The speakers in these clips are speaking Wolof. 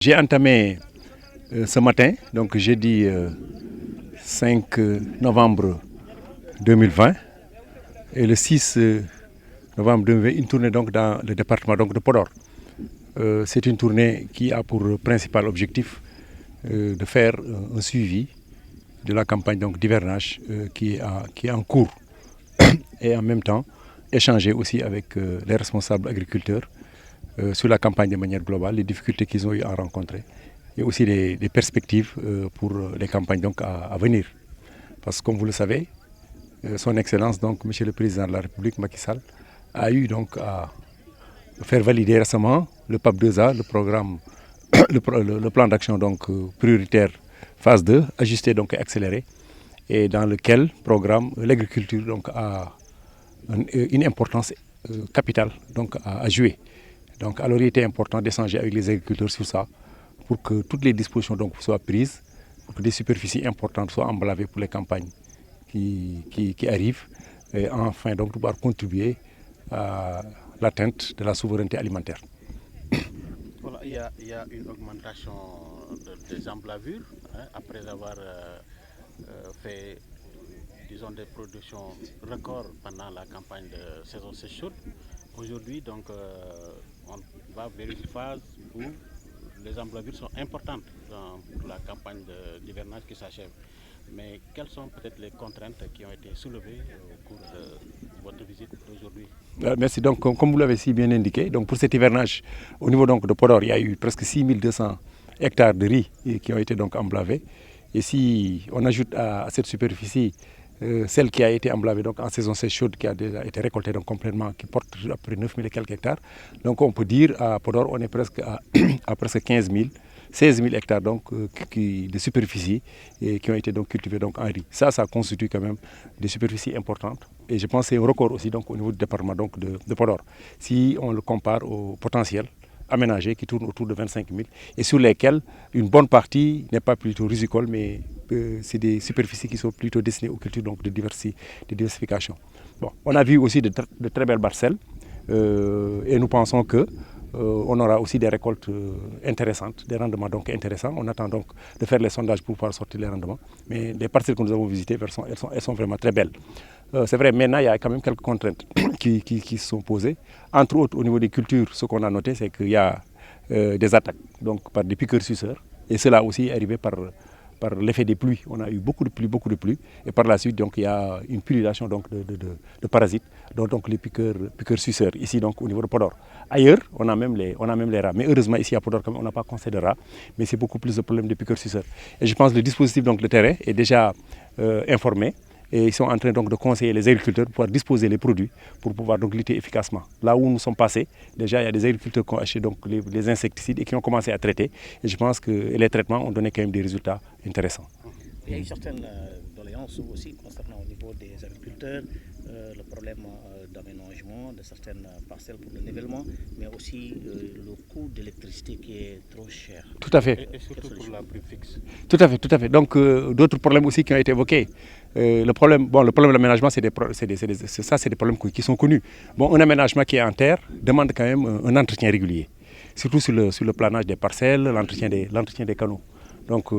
J'ai entamé ce matin, donc jeudi 5 novembre 2020 et le 6 novembre 2020, une tournée donc dans le département donc, de Podor. C'est une tournée qui a pour principal objectif de faire un suivi de la campagne d'hivernage qui est en cours et en même temps échanger aussi avec les responsables agriculteurs sur la campagne de manière globale, les difficultés qu'ils ont eu à rencontrer et aussi les perspectives pour les campagnes donc à venir. Parce que comme vous le savez, son Excellence, donc Monsieur le Président de la République, Macky Sall, a eu donc à faire valider récemment le PAP 2A, le programme, le plan d'action donc prioritaire phase 2, ajusté donc et accéléré, et dans lequel programme l'agriculture donc a une importance capitale donc à jouer. Donc alors il était important d'échanger avec les agriculteurs sur ça pour que toutes les dispositions donc soient prises, pour que des superficies importantes soient emblavées pour les campagnes qui arrivent et enfin donc pouvoir contribuer à l'atteinte de la souveraineté alimentaire. Voilà, il y a une augmentation des emblavures après avoir fait disons des productions records pendant la campagne de saison sèche chaude. Aujourd'hui, donc, on va vers une phase où les emblavures sont importantes pour la campagne d'hivernage qui s'achève. Mais quelles sont peut-être les contraintes qui ont été soulevées au cours de votre visite d'aujourd'hui? Merci. Donc, comme vous l'avez si bien indiqué, donc pour cet hivernage, au niveau donc de Podor, il y a eu presque 6200 hectares de riz qui ont été donc emblavés. Et si on ajoute à cette superficie celle qui a été emblavée donc en saison sèche chaude, qui a déjà été récoltée donc complètement, qui porte à peu près 9000 et quelques hectares. Donc on peut dire à Podor, on est presque à presque 16 000 hectares donc, de superficie qui ont été donc cultivés donc en riz. Ça constitue quand même des superficies importantes. Et je pense que c'est un record aussi donc, au niveau du département donc, de Podor. Si on le compare au potentiel aménagés qui tournent autour de 25 000 et sur lesquels une bonne partie n'est pas plutôt risicole, mais c'est des superficies qui sont plutôt destinées aux cultures donc de diversification. Bon, on a vu aussi de très belles parcelles et nous pensons que on aura aussi des récoltes intéressantes, des rendements donc intéressants. On attend donc de faire les sondages pour pouvoir sortir les rendements. Mais les parcelles que nous avons visitées, elles sont vraiment très belles. C'est vrai, maintenant, il y a quand même quelques contraintes qui se sont posées. Entre autres, au niveau des cultures, ce qu'on a noté, c'est qu'il y a des attaques donc, par des piqueurs-suceurs. Et cela aussi est arrivé par l'effet des pluies. On a eu beaucoup de pluie. Et par la suite, donc, il y a une pullulation donc, de parasites, donc les piqueurs-suceurs, ici donc, au niveau de Podor. Ailleurs, on a même les rats. Mais heureusement, ici à Podor, on n'a pas constaté de rats. Mais c'est beaucoup plus de problèmes de piqueurs-suceurs. Et je pense que le dispositif donc, de terrain est déjà informé. Et ils sont en train donc de conseiller les agriculteurs pour pouvoir disposer les produits pour pouvoir donc lutter efficacement. Là où nous sommes passés, déjà il y a des agriculteurs qui ont acheté donc les insecticides et qui ont commencé à traiter. Et je pense que les traitements ont donné quand même des résultats intéressants. Il y a eu certaines doléances aussi concernant au niveau des agriculteurs, le problème d'aménagement de certaines parcelles pour le nivellement, mais aussi le coût d'électricité qui est trop cher. Tout à fait. Et surtout pour la prix fixe. Tout à fait. Donc d'autres problèmes aussi qui ont été évoqués. Le problème de l'aménagement, c'est des problèmes qui sont connus. Bon, un aménagement qui est en terre demande quand même un entretien régulier, surtout sur le planage des parcelles, l'entretien des canaux. Donc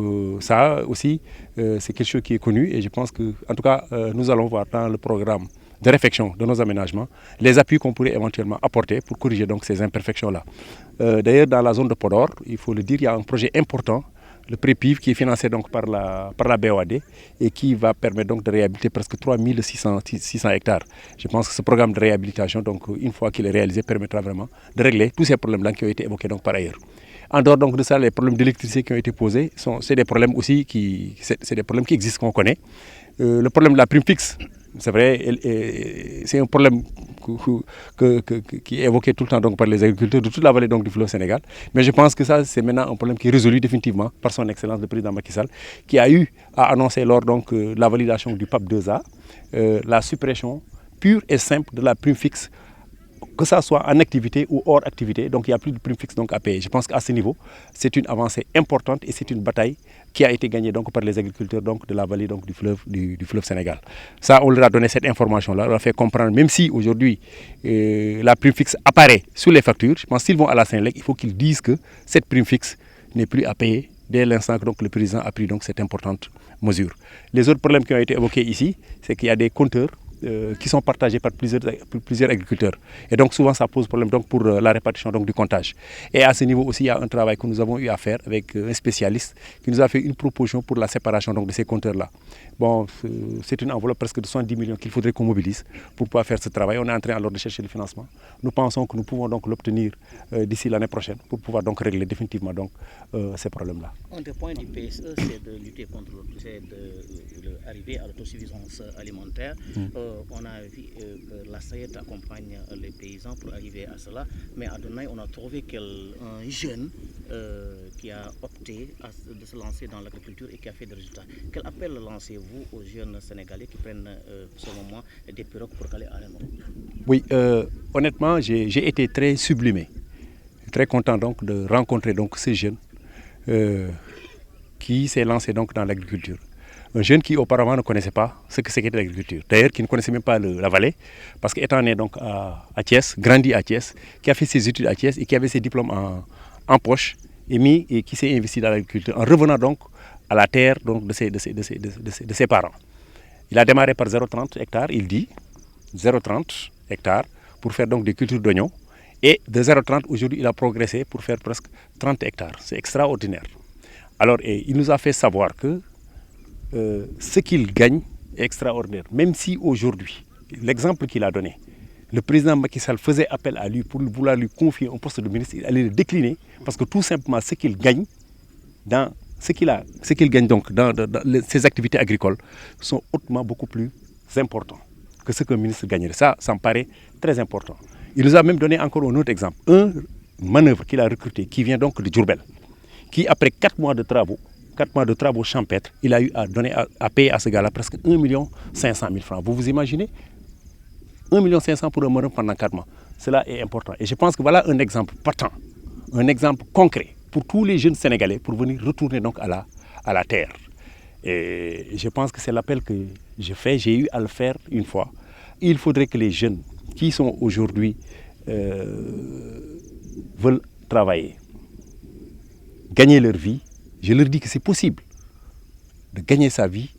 ça aussi, c'est quelque chose qui est connu et je pense que, en tout cas, nous allons voir dans le programme de réflexion de nos aménagements les appuis qu'on pourrait éventuellement apporter pour corriger donc ces imperfections-là. D'ailleurs, dans la zone de Podor, il faut le dire, il y a un projet important, le PREPIV, qui est financé donc par la BOAD et qui va permettre donc de réhabiliter presque 3600 hectares. Je pense que ce programme de réhabilitation, donc, une fois qu'il est réalisé, permettra vraiment de régler tous ces problèmes-là qui ont été évoqués donc, par ailleurs. En dehors donc de ça, les problèmes d'électricité qui ont été posés, c'est des problèmes aussi qui existent, qu'on connaît. Le problème de la prime fixe, c'est vrai, c'est un problème qui est évoqué tout le temps donc, par les agriculteurs de toute la vallée donc, du fleuve Sénégal. Mais je pense que ça, c'est maintenant un problème qui est résolu définitivement par son Excellence le Président Macky Sall, qui a eu à annoncer lors donc, de la validation du PAP 2A la suppression pure et simple de la prime fixe, que ça soit en activité ou hors activité. Donc il n'y a plus de prime fixe donc, à payer. Je pense qu'à ce niveau, c'est une avancée importante et c'est une bataille qui a été gagnée donc, par les agriculteurs donc, de la vallée donc, du fleuve Sénégal. Ça, on leur a donné cette information-là, on leur a fait comprendre, même si aujourd'hui la prime fixe apparaît sur les factures, je pense qu'ils vont à la Sénélec, il faut qu'ils disent que cette prime fixe n'est plus à payer dès l'instant que donc, le président a pris donc, cette importante mesure. Les autres problèmes qui ont été évoqués ici, c'est qu'il y a des compteurs qui sont partagés par plusieurs agriculteurs. Et donc souvent ça pose problème donc, pour la répartition donc, du comptage. Et à ce niveau aussi, il y a un travail que nous avons eu à faire avec un spécialiste qui nous a fait une proposition pour la séparation donc, de ces compteurs-là. Bon, c'est une enveloppe presque de 70 millions qu'il faudrait qu'on mobilise pour pouvoir faire ce travail. On est en train alors de chercher le financement. Nous pensons que nous pouvons donc l'obtenir d'ici l'année prochaine pour pouvoir donc régler définitivement donc, ces problèmes-là. Un des points du PSE, c'est de lutter contre d'arriver à l'autosuffisance alimentaire. On a vu que la SAED accompagne les paysans pour arriver à cela, mais à Donaï, on a trouvé qu'un jeune qui a opté de se lancer dans l'agriculture et qui a fait des résultats. Quel appel lancez-vous aux jeunes Sénégalais qui prennent ce moment des pirogues pour aller à Reno? Oui, honnêtement, j'ai été très sublimé, très content donc, de rencontrer donc, ces jeunes qui s'est lancé donc, dans l'agriculture. Un jeune qui auparavant ne connaissait pas ce que c'était l'agriculture. D'ailleurs, qui ne connaissait même pas la vallée, parce qu'étant né donc à Thiès, grandi à Thiès, qui a fait ses études à Thiès et qui avait ses diplômes en poche, et qui s'est investi dans l'agriculture, en revenant donc à la terre donc, de ses parents. Il a démarré par 0,30 hectares, il dit, 0,30 hectares, pour faire donc des cultures d'oignons. Et de 0,30, aujourd'hui, il a progressé pour faire presque 30 hectares. C'est extraordinaire. Alors, il nous a fait savoir que ce qu'il gagne est extraordinaire. Même si aujourd'hui, l'exemple qu'il a donné, le président Macky Sall faisait appel à lui pour vouloir lui confier un poste de ministre, il allait le décliner parce que tout simplement ce qu'il gagne dans donc dans ses activités agricoles sont hautement beaucoup plus importants que ce qu'un ministre gagnerait. Ça me paraît très important. Il nous a même donné encore un autre exemple. Un manœuvre qu'il a recruté qui vient donc de Diourbel, qui après 4 mois de travaux champêtres, il a eu à payer à ce gars-là presque 1 500 000 francs. Vous vous imaginez 1 500 000 pour un manœuvre pendant 4 mois. Cela est important. Et je pense que voilà un exemple patent, un exemple concret pour tous les jeunes Sénégalais pour venir retourner donc à la terre. Et je pense que c'est l'appel que j'ai eu à le faire une fois. Il faudrait que les jeunes qui sont aujourd'hui veulent travailler, gagner leur vie, je leur dis que c'est possible de gagner sa vie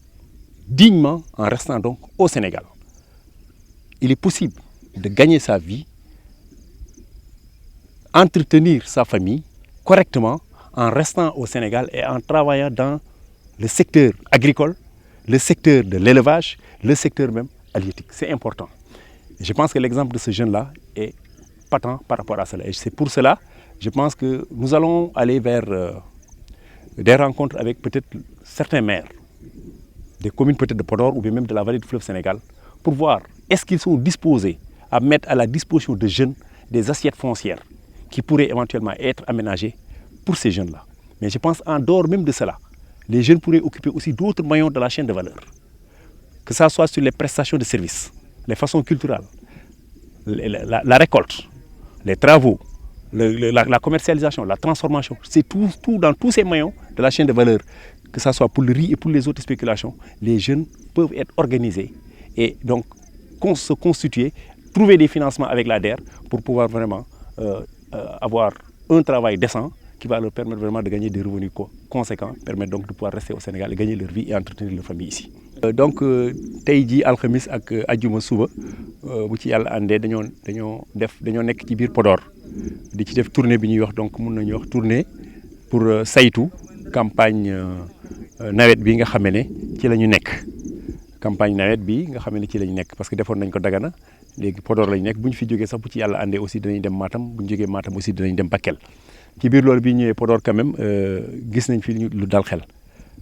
dignement en restant donc au Sénégal. Il est possible de gagner sa vie, entretenir sa famille correctement en restant au Sénégal et en travaillant dans le secteur agricole, le secteur de l'élevage, le secteur même halieutique. C'est important. Et je pense que l'exemple de ce jeune-là est patent par rapport à cela. Et c'est pour cela, je pense que nous allons aller vers des rencontres avec peut-être certains maires, des communes peut-être de Podor ou bien même de la vallée du fleuve Sénégal, pour voir est-ce qu'ils sont disposés à mettre à la disposition de jeunes des assiettes foncières qui pourraient éventuellement être aménagées pour ces jeunes-là. Mais je pense en dehors même de cela, les jeunes pourraient occuper aussi d'autres maillons de la chaîne de valeur, que ce soit sur les prestations de services, les façons culturelles, la récolte, les travaux, la commercialisation, la transformation, c'est tout dans tous ces maillons de la chaîne de valeur, que ce soit pour le riz et pour les autres spéculations, les jeunes peuvent être organisés et donc se constituer, trouver des financements avec l'ADER pour pouvoir vraiment avoir un travail décent qui va leur permettre vraiment de gagner des revenus conséquents, permettre donc de pouvoir rester au Sénégal et gagner leur vie et entretenir leur famille ici. Donc tey jii alxamis ak ajjuma suba bu ci yàlla àndee dañoo nekk ci biir Podor di ci def tournée bi ñuy wax donc mun nañu wax tournée pour saytu campagne nawet bi nga xam ne ci la ñu nekk. Campagne nawet bi nga xam ne ci la ñu nekk parce que defoon nañ ko Dagana léegi Podor la ñu nekk bu ñu fi jógee sax bu ci yàlla àndee aussi dinañ dem Matam bu ñu jógee Matam aussi dinañ dem Bakel. ci biir loolu bi ñëwee Podor quand même gis nañ fi lu dal xel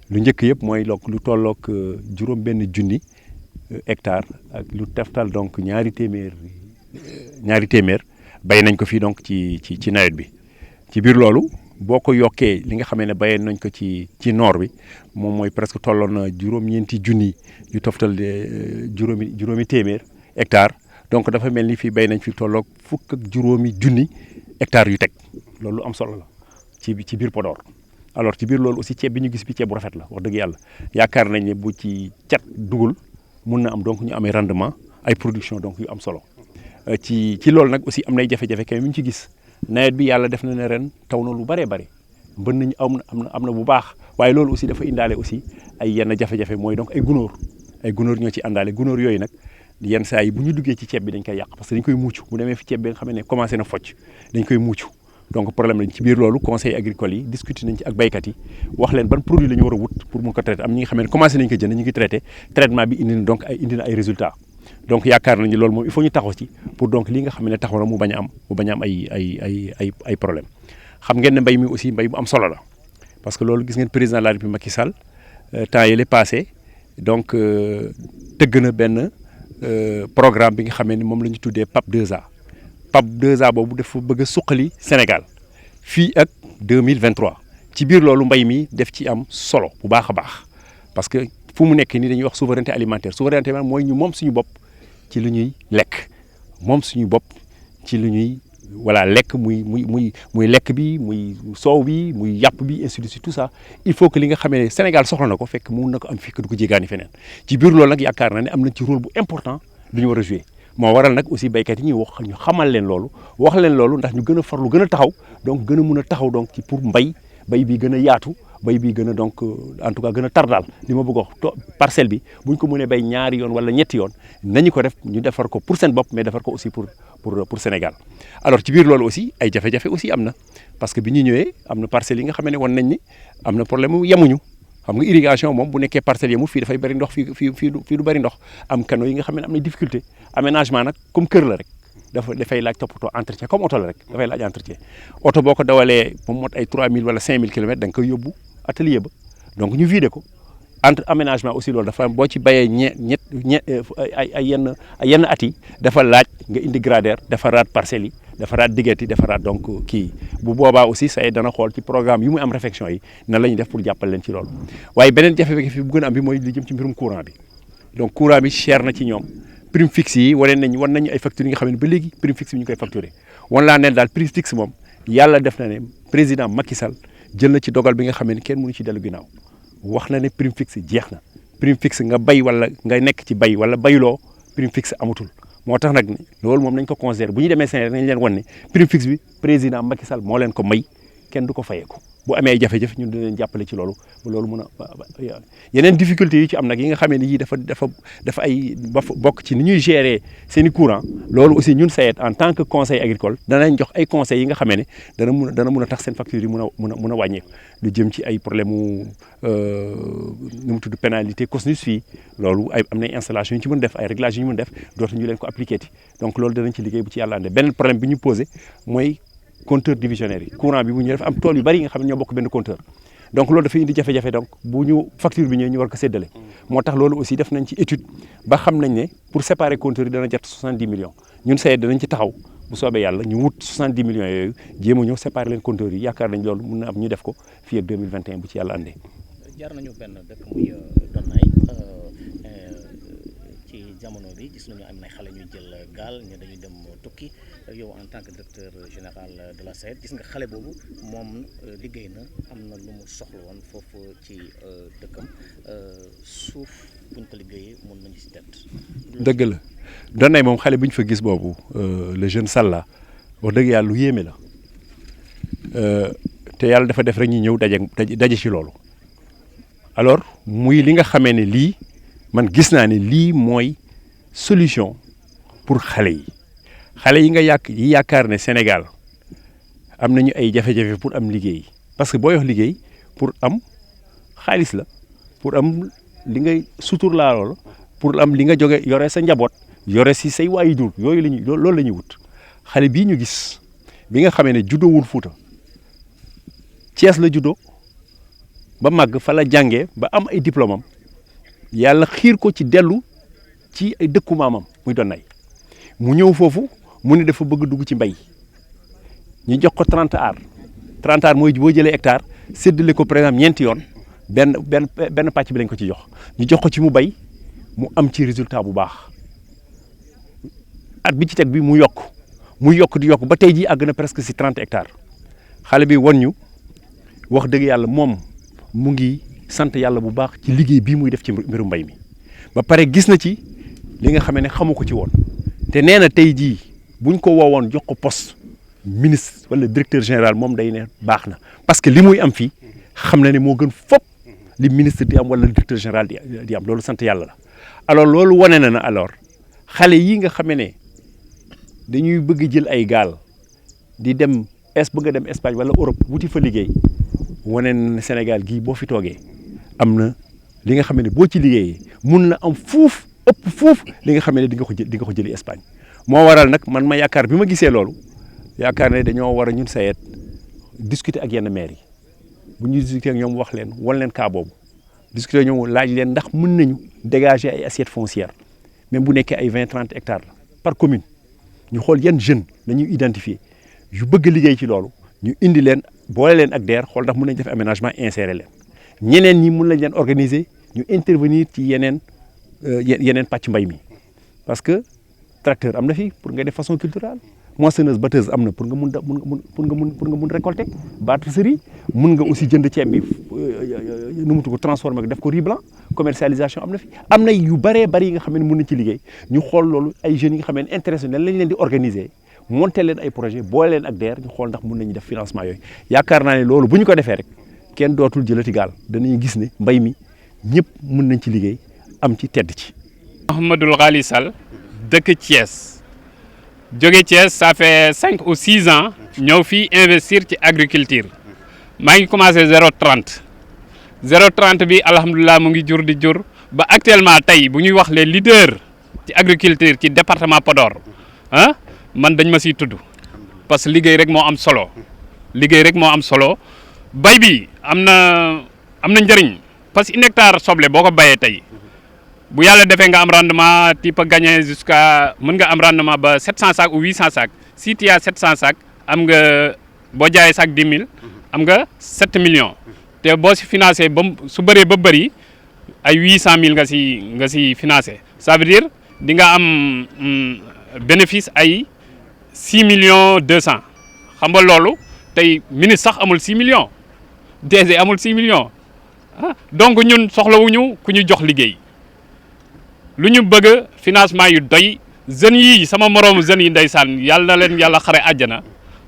lu njëkk yëpp mooy lu tolloog juróom benn junni hectare ak lu teftal donc ñaari téeméer bay nañ ko fii donc ci nawet bi ci biir loolu boo ko yokkee li nga xamee ne bayee nañ ko ci noor bi moom mooy presque tolloon na juróom-ñeenti junni yu toftal juróomi téeméer hectare donc dafa mel ni fii bay nañ fi tolloog fukk ak juróomi junni hectares yu teg loolu am solo la ci biir Podor. Alors ci biir loolu aussi ceeb bi ñu gis bi ceeb bu rafet la wax dëgg yàlla yaakaar nañ ne bu ci cat dugul mun na am donc ñu amee rendement ay production donc yu am solo ci loolu nag aussi am nay jafe-jafe kay mi ñu ci gis nawet bi yàlla def na ne ren taw na lu bëree bëri mbën nañu am na bu baax waaye loolu aussi dafa indaale aussi ay yenn jafe-jafe mooy donc ay gunóor ñoo ci àndaale gunóor yooyu nag yenn saa yi bu ñu duggee ci ceeb bi dañ koy yàq parce que dañ koy mucc bu demee fi ceeb bi nga xam ne commencé na focc dañ koy mucc donc problème lañ ci biir loolu conseil agricole yi discuté nañ ci ak baykat yi wax leen ban produit la ñu war a wut pour mun ko traité am ñi nga xam ne commencé nañ ko jënd ñu ngi traité traitement bi indi na ay résultats donc yaakaar nañu loolu moom il faut ñu taxaw ci pour donc li nga xam ne taxaw na mu bañ a am ay problème xam ngeen ne mbay mi aussi mbay bu am solo la parce que loolu gis ngeen président de la République Macky Sall temps yële passé donc tëgg na benn programme bi nga xam ne moom la ñu tuddee PAP 2A PAP 2A boobu dafa bëgg a suqali Sénégal fii ak 2023 ci biir loolu mbay mi def ci am solo bu baax a baax parce que fu mu nekk nii dañuy wax souveraineté alimentaire mooy ñu moom suñu bopp ci lu ñuy lekk moom suñu bopp ci lu ñuy lekk muy lekk bi muy soow bi muy yàpp bi ainsi de suite tout ça il faut que li nga xamee ne Sénégal soxla na ko fekk mun na ko am fii du ko jéegaani feneen ci biir loolu nag yaakaar naa ne am nañ ci rôle bu important lu ñu war a jouer moo waral nag aussi béykat yi ñuy wax ñu xamal leen loolu wax leen loolu ndax ñu gën a farlu gën a taxaw donc gën a mun a taxaw donc ci pour bay bi gën a yaatu bay bi gën a donc en tout cas gën a tar daal li ma bëgg a wax parcelle bi bu ñu ko mënee bay ñaari yoon wala ñetti yoon nañu ko def ñu defar ko pour seen bopp mais defar ko aussi pour Sénégal alors ci biir loolu aussi ay jafe-jafe aussi am na parce que bi ñu ñëwee am na parcelles yi nga xam ne wan nañ ni am na problème mu yemuñu xam nga irrigation moom bu nekkee parcelles yemul fii dafay bëri ndox fii du bëri ndox am canaux yi nga xam ne am na difficulté aménagement nag comme kër la rek dafay laaj toppatoo entretien comme oto la rek dafay laaj entretien oto boo ko dawalee moom mot ay 3000 wala 5000 kilomètres da nga koy yóbbu atelier ba donc ñu vidé ko entre aménagement aussi loolu dafa boo ci bayee ay yenn at yi dafa laaj nga indi gradaire defaraat parcelles yi defaraat diggante yi defaraat donc kii bu boobaa aussi say dana xool ci programme yi muy am réflexion yi nan la ñuy def pour jàppale leen ci loolu waaye beneen jafe-jafe fi bu gën a am bi mooy li jëm ci mbirum courant bi donc courant bi cher na ci ñoom prime fixe yi wan nañu ay factures yi nga xam ne ba léegi prime fixe bi ñu koy facturé wan laa ne daal prime fixe moom yàlla def na ne président Macky Sall jël na ci dogal bi nga xam ne kenn mënu ci dellu ginnaaw wax na ne prime fixe jeex na prime fixe nga bay wala nga nekk ci bay wala bayloo prime fixe amatul moo tax nag loolu moom nañ ko considéré bu ñu demee Sénégal nañ leen wan ne prime fixe bi président Macky Sall moo leen ko may kenn du ko fayeeku bu amee ay jafe-jafe ñun dinañ jàppale ci loolu ba loolu mën a yeneen difficultés yi ci am nag yi nga xamee ni yii dafa ay bokk ci ni ñuy gérer seen i courant loolu aussi ñun SAED en tant que conseil agricole danañ jox ay conseils yi nga xamee ne dana mun a tax seen factures yi mun a wàññeeku lu jëm ci ay problème mu nu mu tudd pénalité COSNUS fii loolu am na installation yu ñu ci mën def ay réglages yu ñu mën def dootuñu leen ko appliqué ti donc loolu danañ ci liggéey bu ci yàlla andee benn problème bi ñu posé mooy compteur divisionnaire yi courant bi bu ñu def am tool yu bari yi nga xam ne ñoo bokk benn compteur donc loolu dafay indi jafe-jafe donc bu ñu facture bi ñëwee ñu war ko séddale moo tax loolu aussi def nañ ci étude ba xam nañ ne pour séparer compteur yi dana jar 70 millions ñun SAED danañ ci taxaw bu soobee yàlla ñu wut 70 millions yooyu jéem a ñëw séparer leen compteur yi yaakaar nañ loolu mun na am ñu def ko fii ak 2021 bu ci yàlla andee. jaar nañu benn dëkk muy Donnay ci jamono bi gis nañu am na xale ñuy jël gaal ñu dañuy dem tukki yow en tant que directeur général de la SAED gis nga xale boobu moom liggéey na am na lu mu soxla woon foofu ci dëkkam suuf buñ ko liggéeyee mën nañu si tet dëgg la Donnay moom xale bu ñu fa gis boobu le jeune Salla wax dëgg yàlla lu yéeme la te yàlla dafa def rek ñu ñëw daje ci loolu alors muy li nga xamee ne lii man gis naa ne lii mooy solution pour xale yi nga yaakaar ne Sénégal am nañu ay jafe-jafe pour am liggéey parce que booy wax liggéey pour am xaalis la pour am li ngay sutur laa loolu pour am li nga jóge yore sa njaboot yore si say waajur yooyu loolu la ñuy wut xale bii ñu gis bi nga xamee ne juddoowul Fuuta Thiès la juddoo ba màgg fa la jàngee ba am ay diplôme am yàlla xiir ko ci dellu ci ay dëkku maamam muy Donnay mu ñëw foofu mu ne dafa bëgg dugg ci mbay ñu jox ko 30 ar mooy boo jëlee hectare séddale ko par exemple ñeenti yoon benn pàcc bi lañ ko ci jox ñu jox ko ci mu bay mu am ci résultat bu baax at bi ci teg bi mu yokk di yokk ba tey jii àgg na presque si 30 hectares xale bi wan ñu wax dëgg yàlla moom mu ngi sant yàlla bu baax ci liggéey bii muy def ci mbiru mbay mi ba pare gis na ci li nga xam ne xamu ko ci woon te nee na tey jii buñ ko woowoon jox ko poste ministre wala directeur général moom day ne baax na parce que li muy am fii xam na ne moo gën fop li ministre di am wala directeur général di am loolu sant yàlla la. alors loolu wane na alors xale yi nga xamee ne dañuy bëgg jël ay gaal di dem bëgg a dem Espagne wala Europe wuti fa liggéey wane na Sénégal gii boo fi toogee am na li nga xam ne boo ci liggéeyee mun na am fuuf ëpp fuuf li nga xam ne di nga ko jëli Espagne. moo waral nag man ma yaakaar bi ma gisee loolu yaakaar ne dañoo war a ñun sayet discuter ak yenn maire yi bu ñu discuter ak ñoom wax leen wan leen cas boobu discuter ñoom laaj leen ndax mën nañu dégager ay assiettes foncières même bu nekkee ay 20-30 hectares la par commune ñu xool yan jeunes nañuy identifier yu bëgg liggéey ci loolu ñu indi leen boole leen ak DER xool ndax mën nañ def aménagement insérer leen ñeneen ñi mun lañ leen organiser ñu intervenir ci yeneen pàcc mbay mi parce que tracteur am na fi pour nga def façon culturelle moissonneuse batteuse am na pour nga mun récolter batterie mun nga aussi jënd ceeb bi nu mu tudd ko transformer def ko riz blanc commercialisation am na fi am na yu bëree bëri yi nga xam ne mun nañ ci liggéey ñu xool loolu ay jeunes yi nga xam ne intéressé nañ lañ leen di organiser monter leen ay projet boole leen ak DER ñu xool ndax mun nañu def financement yooyu yaakaar naa ne loolu bu ñu ko defee rek kenn dootul jëlati gaal danañu gis ne mbay mi ñëpp mun nañ ci liggéey am ci tedd ci. Mouhamadou Ghali Sall dëkk Thiès jóge Thiès ça fait 5 ou 6 ans ñëw fii investir ci agriculture maa ngi commencé 0,30 bi alhamdulilah mu ngi jur di jur ba actuellement tey bu ñuy wax les leaders ci agriculture ci département Podor ah man dañ ma siy tudd parce que liggéey rek moo am solo bay bi am na njëriñ parce que une hectare soble boo ko bayee tey bu yàlla defee nga am rendement tu peux gagner jusqu'à mën nga am rendement ba 700 sacs ou 800 sacs si tu as 700 sacs am nga boo jaayee sac 10 000 am nga 7 millions te boo si financé ba su bëree ba bëri ay 800 000 nga si financé ça veut dire di nga am bénéfice ay 6 millions 200 xam nga loolu tey ministre sax amul 6 millions DG amul 6 millions ah donc ñun soxlawuñu ku ñu jox liggéey. lu ñu bëgg financement yu doy jeunes yi sama moroomu jeunes yi ndeysaan yàlla na leen yàlla xare àjjana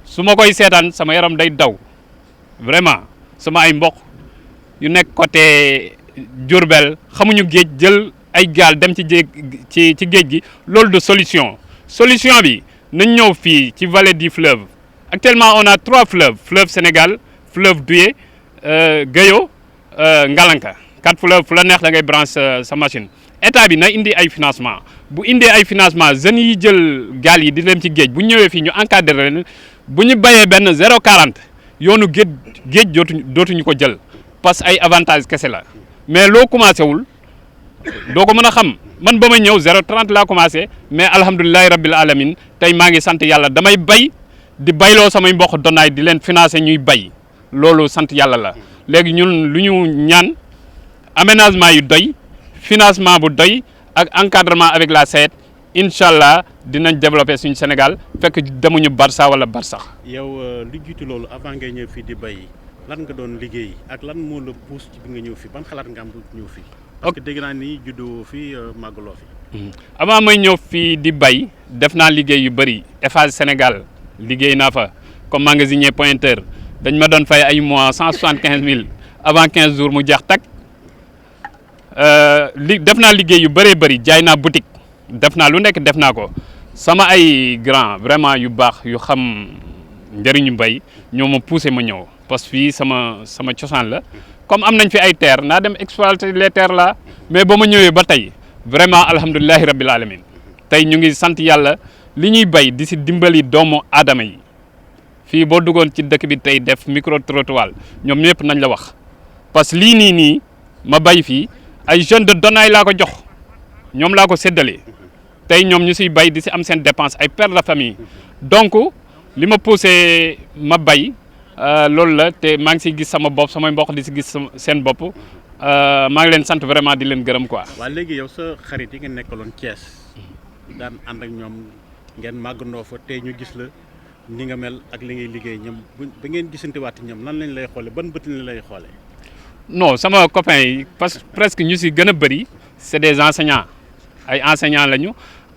su ma koy seetaan sama yaram day daw vraiment sama ay mbokk yu nekk côté Diourbel xamuñu géej jël ay gaal dem ci géej gi loolu de solution bi nañ ñëw fii ci vallée du fleuve actuellement on a 3 fleuve Sénégal fleuve Doué Guéyo Ngalanka 4 fleuves fu la neex da ngay branche sa machine état bi na indi ay financement bu indee ay financement jeunes yi jël gaal yi di dem ci géej bu ñëwee fii ñu encadré leen bu ñu bayee benn 0,40 yoonu géej dootuñu ko jël parce que ay avantage kese la mais loo commencé wul doo ko mën a xam man ba ma ñëw 0,30 laa commencé mais alhamdulilahi rabbil alamin tey maa ngi sant yàlla damay bay di bayloo samay mbokk donaay di leen financé ñuy bay loolu sant yàlla la léegi ñun lu ñu ñaan aménagement yu doy financement bu doy ak encadrement avec la SAED incha allah dinañ développer suñu Sénégal fekk demuñu Barça wala Barsax. yow lu jiitu loolu avant ngay ñëw fii di bay lan nga doon liggéey ak lan moo la pousse ci bi nga ñëw fii ban xalaat nga am ñëw fii. parce que dégg naa ni juddoo fii màggaloo fi. avant may ñëw fii di bay def naa liggéey yu bëri Eiffage Sénégal liggéey naa fa comme magasinier pointeur dañ ma doon fay ay mois 175 000 avant 15 jours mu jeex tak def naa liggéey yu bëree bëri jaay naa boutique def naa lu nekk def naa ko sama ay grand vraiment yu baax yu xam njëriñu mbay ñoo ma poussé ma ñëw parce que fii sama cosaan la comme am nañ fi ay terre naa dem exploiter les terres là mais ba ma ñëwee ba tey vraiment alhamdulilahi rabbil alamin tey ñu ngi sant yàlla li ñuy bay di si dimbali doomu aadama yi fii boo duggoon ci dëkk bi tey def micro trottoir ñoom ñëpp nañ la wax parce que lii nii ma bay fii ay jeunes de Donaay laa ko jox ñoom laa ko séddalee tey ñoom ñu siy bay di si am seen dépense ay pères de famille donc li ma poussé ma bay loolu la te maa ngi siy gis sama bopp samay mbokk di si gis seen bopp maa ngi leen sant vraiment di leen gërëm quoi. waaw léegi yow sa xarit yi nga nekkaloon Thiès daan ànd ak ñoom ngeen màggandoo fa tey ñu gis la ni nga mel ak li ngay liggéey ñoom ba ngeen gisantewaat ñoom nan lañ lay xoolee ban bët lañ lay xoolee. non sama copains yi parce que presque ñu si gën a bëri c'est des enseignants ay enseignants lañu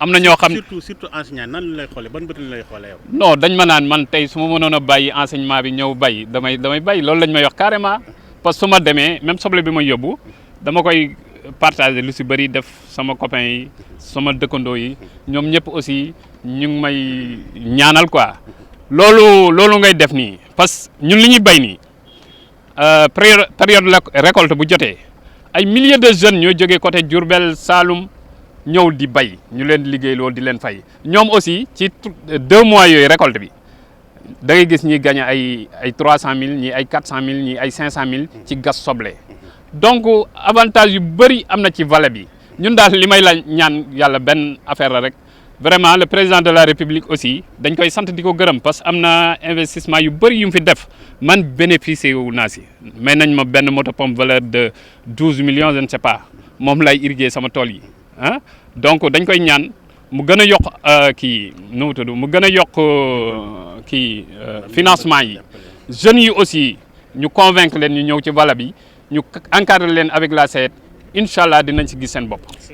am na ñoo xam surtout enseignant nan lay xoolee ban bët lay xoolee yow. non dañ ma naan man tey su ma mënoon a bàyyi enseignement bi ñëw bàyyi damay bàyyi loolu lañ may wax carrément parce que su ma demee même soble bi may yóbbu dama koy partager lu si bëri def sama copain yi sama dëkkandoo yi ñoom ñëpp aussi ñu ngi may ñaanal quoi loolu ngay def nii parce que ñun li ñuy bay nii période récolte bu jotee ay milliers de jeunes ñoo jógee côté Diourbel Saloum ñëw di bay ñu leen di liggéey loolu di leen fay ñoom aussi ci 2 mois yooyu récolte bi da ngay gis ñi gagné ay 300 000 ñi ay 400 000 ñi ay 500 000 ci gas soble donc avantage yu bëri am na ci vallée bi ñun daal li may la ñaan yàlla benn affaire la rek vraiment le président de la république aussi dañ koy sant di ko gërëm parce que am na investissement yu bëri yu mu fi def man bénéficié wu naa si may nañ ma benn moto pompe valeur de 12 millions je ne sais pas moom lay irriguer sama tool yi ah donc dañ koy ñaan mu gën a yokk kii nu mu tudd mu gën a yokk kii financement yi jeunes yi aussi ñu convaincre leen ñu ñëw ci vallée bi ñu encadrer leen avec la SAED incha allah dinañ si gis seen bopp.